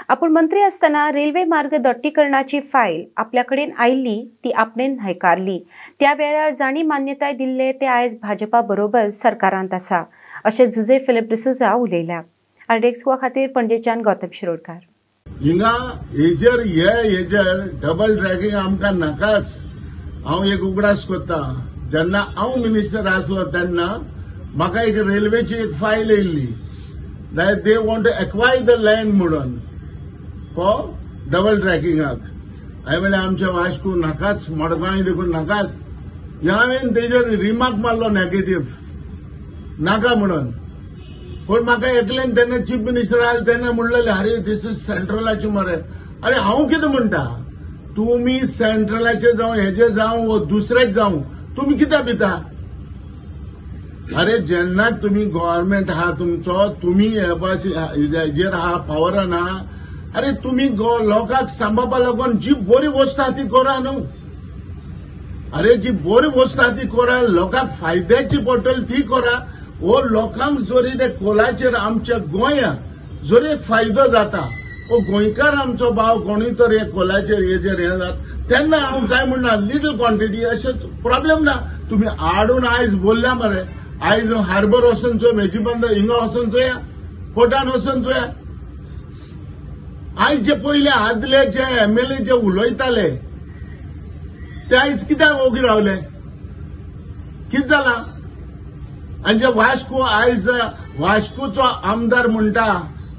आपण मंत्री असताना रेल्वे मार्ग दट्टीकरणाची फाईल आपल्याकडे आयली ती आपणेन न्हयकारली। त्या वेळार जाणी मान्यताय दिल्ले ते आयज भाजपा बरोबर सरकारांत आसा अशें जुजे फिलिप डिसोजा उलयल्या। आरडेक्सवा खातीर पणजेच्यान गौतम शिरोडकार। हिंगा हेजर डबल ड्रॅगिंग आमकां नाकाच। हांव एक उगडास करता, जेन्ना हांव मिनिस्टर आसलो तेन्ना म्हाका एक रेल्वेची एक file येयल्ली that they want to acquire the land म्हणून for double ड्रॅगिंगाक। हांवें म्हणलें आमच्या वास्को नाकाच, मडगांव देखून नाकाच। हांवें तेजेर रिमार्क मारलो नेगेटिव्ह नाका म्हणून। पण म्हाका एकल्यान तेन्ना चीफ मिनिस्टर आयले तेन्ना म्हणलेलें अरे दिस इज सेंट्रलाचें मरे। अरे हांव कितें म्हणटा, तुमी सेंट्रलाचे जावं हेजे जावं वो दुसरेच जावं तुमी कित्याक भिता? अरे जेन्ना तुम्ही गव्हर्नमेंट आहा तुमचो, तुम्ही हेजेर आहा पावरान आहा, अरे तुम्ही लोकांक सांबाळपा लागून जी बरी वस्त आहा ती करा न्हू। अरे जी बरी वस्त आहा ती करा, लोकांक फायद्याची पडटली ती करा। वो लोकांक जरी ते कोलाचेर आमच्या गोंयांत जरी एक फायदो जाता, वो गोंयकार आमचो भाव कोणी तरी कोलाचेर हेजेर हे जाता तेन्ना हांव काय म्हणना लिटल क्वॉन्टिटी अशें प्रॉब्लेम ना। तुम्ही आडून आयज बोलल्या मरे, आयज हार्बर वचून चोय, मेजीबंद हिंगा वचून चोया, कोर्टान वचून चोया। आयज जे पयले आदले जे एमएलए जे उलयताले ते आयज कित्याक ओगी रावले, कितें जाला? आनी जे वास्को आयज वास्कोचो आमदार म्हणटा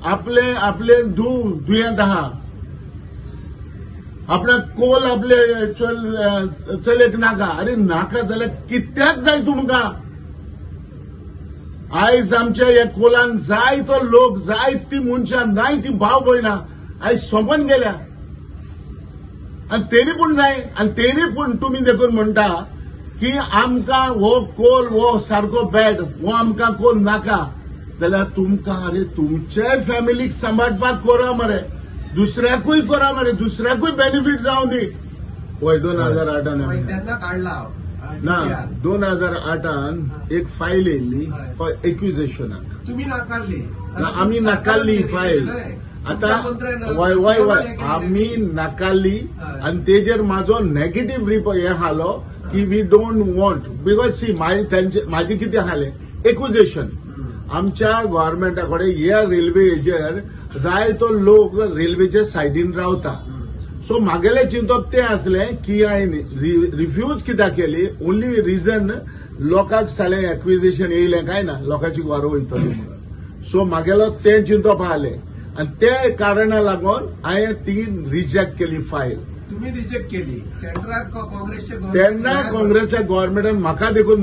आपले दुयेंत आहा, आपल्या कोल आपले चलयेक नाका। अरे नाका जाल्यार कित्याक जाय तुमकां? आयज आमच्या ह्या कोलान जाय तो लोक, जाय ती मनशां, नाय ती भाव भयणां आयज सोंपोन गेल्या। आनी तेरी पूण जाय, आनी तेरी पूण तुमी देखून म्हणटा की आमकां हो कोल वो सारको बॅड, वो आमकां कोल नाका, जाल्यार तुमकां अरे तुमच्याय फॅमिलीक सांबाळपाक करा मरे, दुसऱ्याकूय करा मरे, दुसऱ्याकूय बेनिफीट जावं दी। पळय 2008 काढला ना, 2008 एक फायल येयल्ली फॉर एक्युजेशनाक, तुम्ही नाकारली, आमी नाकारली फायल। आता वय आमी नाकारली आणि तेजेर म्हाजो नेगेटिव्ह रिपोर्ट हे आलो की we don't want, because see माझी कितें आसलें एक्युजेशन आमच्या गव्हर्नमेंटाकडे ह्या रेल्वे हेजेर जाय तो लोक रेल्वेच्या सायडीन रावता। सो म्हागेले चिंतप तें आसलें की हांवें रिफ्यूज कित्याक केली, ओन्ली रिजन लोकांक सालें एक्विजिशन येयलें काय ना, लोकांची वारो वयतली म्हणून। सो म्हागेलो तें चिंतप आसलें आनी ते कारणाक लागून हांवें ती रिजेक्ट केली फायल। तुम्ही रिजेक्ट केली, सेंट्राक काँग्रेसचे तेन्ना काँग्रेसच्या गव्हर्नमेंटान म्हाका देखून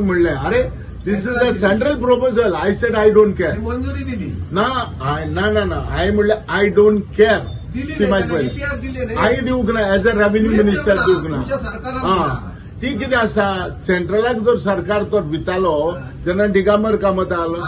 म्हणलें अरे this is a central proposal. I said I don't care, मंजुरी दिली ना हांवें म्हणलें आय डोंट केअर। हांवें दिवंक ना, एज अ रेव्हेन्यू मिनिस्टर दिवंक ना। ती कितें आसा, सेंट्रलाक जर सरकार तो भितालो तेन्ना दिगंबर कामत आलो,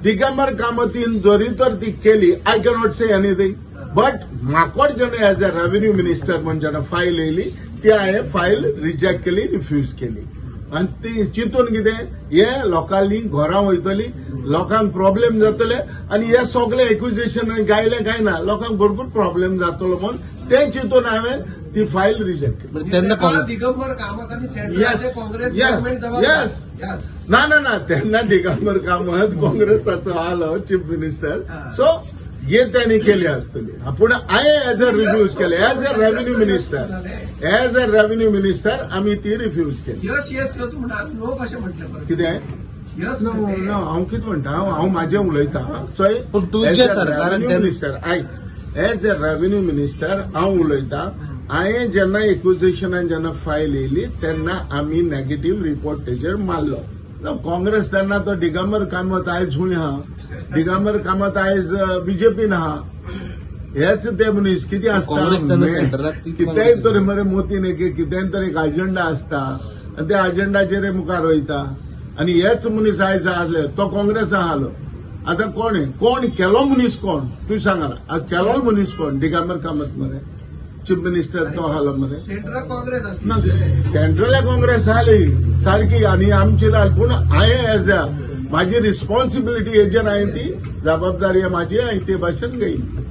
दिगंबर कामतीन जरी तर ती केली, I cannot say anything. But म्हाकोड जेन्ना एज अ रेव्हेन्यू मिनिस्टर म्हणून जेन्ना फायल येयली ती हांवें फायल रिजेक्ट केली, रिफ्यूज केली। आनी ती चिंतून कितें हे लोकांनी घरां वयतली, लोकांक प्रॉब्लेम जातले आनी हे सगळे एक्विजिशन गायले काय ना, लोकांक भरपूर प्रॉब्लेम जातलो म्हणून ते चिंतून हांवें ती फायल रिजेक्ट केली। दिगंबर कामत आणि सेंट्रलचे काँग्रेस गव्हर्नमेंट जबाबदार ना तेन्ना दिगंबर कामत काँग्रेसाचो आलो चीफ मिनिस्टर, सो हे त्यांनी केली आसतली। पूण हांवें एज अ रिफ्यूज केले, एज अ रेव्हेन्यू मिनिस्टर आमी ती रिफ्यूज केली। यस म्हणटा, नो कशें म्हटलें कितें यस ना, हांव कितें म्हणटा, हांव म्हाजें उलयतां। So minister as a revenue minister हांव उलयतां। हांवें जेन्ना एक्विजिशनान जेन्ना फायल येयली तेन्ना आमी नेगेटिव्ह रिपोर्ट तेजेर मारलो। काँग्रेस तेन्ना तो दिगंबर कामत आयज खूंय आहा, दिगंबर कामत आयज बीजेपीन आहा। हेच ते मनीस कितें आसता, कितेंय तरी मरे मोतीन कितेंय तरी एक अजेंडा आसता आनी त्या अजेंडाचेर मुखार वयता। आनी हेच मनीस आयज आसले तो काँग्रेस आहालो, आतां कोण केलो मनीस कोण तूं सांगात, केलो मनीस कोण? दिगंबर कामत मरे चीफ मिनिस्टर तो आहालो मरे। सेंट्रल काँग्रेस सेंट्रल काँग्रेस आली सारकी आनी आमची पूण हांवें एज अ म्हाजी रिस्पॉन्सिबिलिटी हेजेर हांवें ती जबाबदारी म्हाजी हांवें ते भाशेन घेतली।